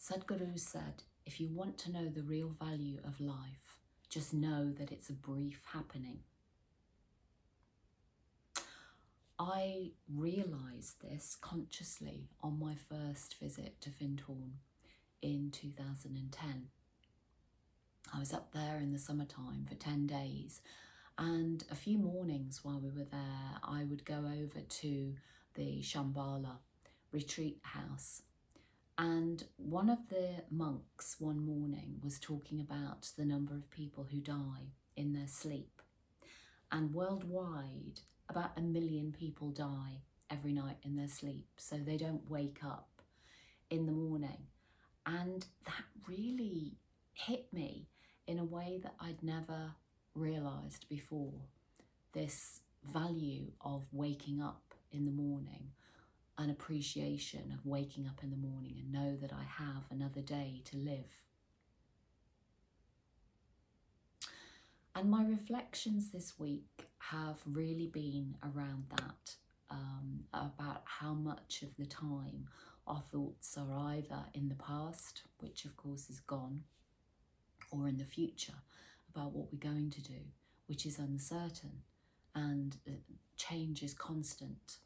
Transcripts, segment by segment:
Sadhguru said, if you want to know the real value of life, just know that it's a brief happening. I realised this consciously on my first visit to Findhorn in 2010. I was up there in the summertime for 10 days, and a few mornings while we were there, I would go over to the Shambhala retreat house. And one of the monks one morning was talking about the number of people who die in their sleep. And worldwide, about 1 million people die every night in their sleep, so they don't wake up in the morning. And that really hit me in a way that I'd never realised before. This value of waking up in the morning, an appreciation of waking up in the morning and know that I have another day to live. And my reflections this week have really been around that, about how much of the time our thoughts are either in the past, which of course is gone, or in the future, about what we're going to do, which is uncertain, and change is constant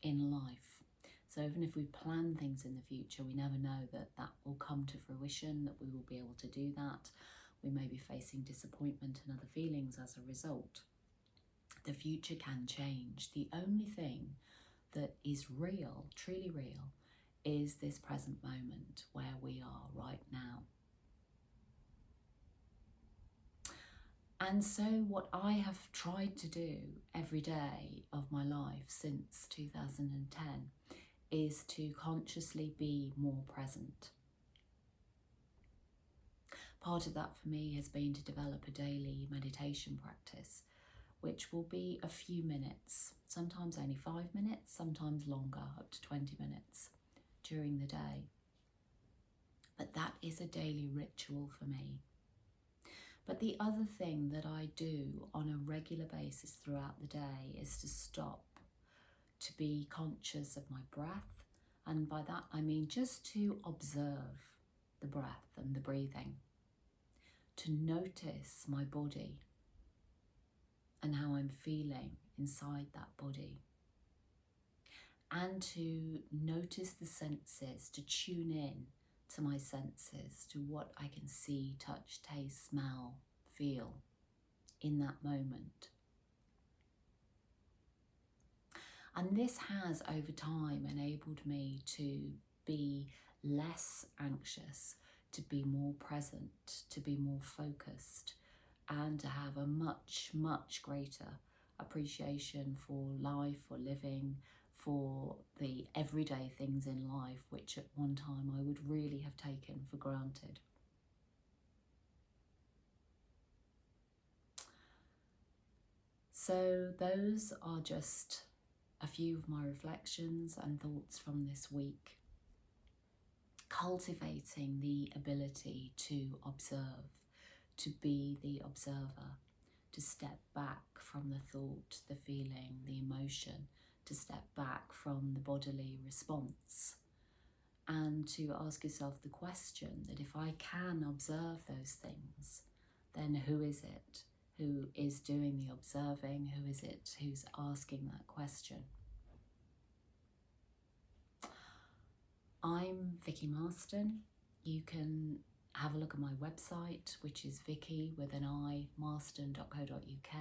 in life. So even if we plan things in the future, we never know that that will come to fruition, that we will be able to do that. We may be facing disappointment and other feelings as a result. The future can change. The only thing that is real, truly real, is this present moment where we are right now. And so what I have tried to do every day of my life since 2010 is to consciously be more present. Part of that for me has been to develop a daily meditation practice, which will be a few minutes, sometimes only 5 minutes, sometimes longer, up to 20 minutes during the day. But that is a daily ritual for me. But the other thing that I do on a regular basis throughout the day is to stop, to be conscious of my breath. And by that I mean just to observe the breath and the breathing, to notice my body and how I'm feeling inside that body, and to notice the senses, to tune in to my senses, to what I can see, touch, taste, smell, feel in that moment. And this has over time enabled me to be less anxious, to be more present, to be more focused, and to have a much, much greater appreciation for life, for living, for the everyday things in life, which at one time I would really have taken for granted. So those are just a few of my reflections and thoughts from this week. Cultivating the ability to observe, to be the observer, to step back from the thought, the feeling, the emotion, to step back from the bodily response, and to ask yourself the question that if I can observe those things, then who is it who is doing the observing? Who is it who's asking that question? I'm Vicky Marston. You can have a look at my website, which is vicky.marston.co.uk,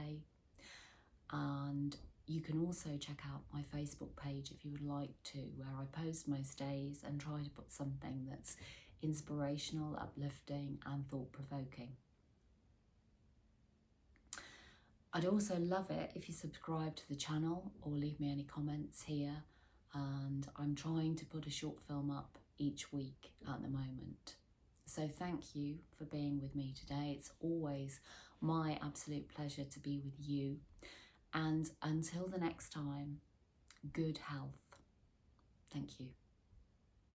and you can also check out my Facebook page if you would like to, where I post most days and try to put something that's inspirational, uplifting and thought-provoking. I'd also love it if you subscribe to the channel or leave me any comments here, and I'm trying to put a short film up each week at the moment. So thank you for being with me today. It's always my absolute pleasure to be with you. And until the next time, good health. Thank you.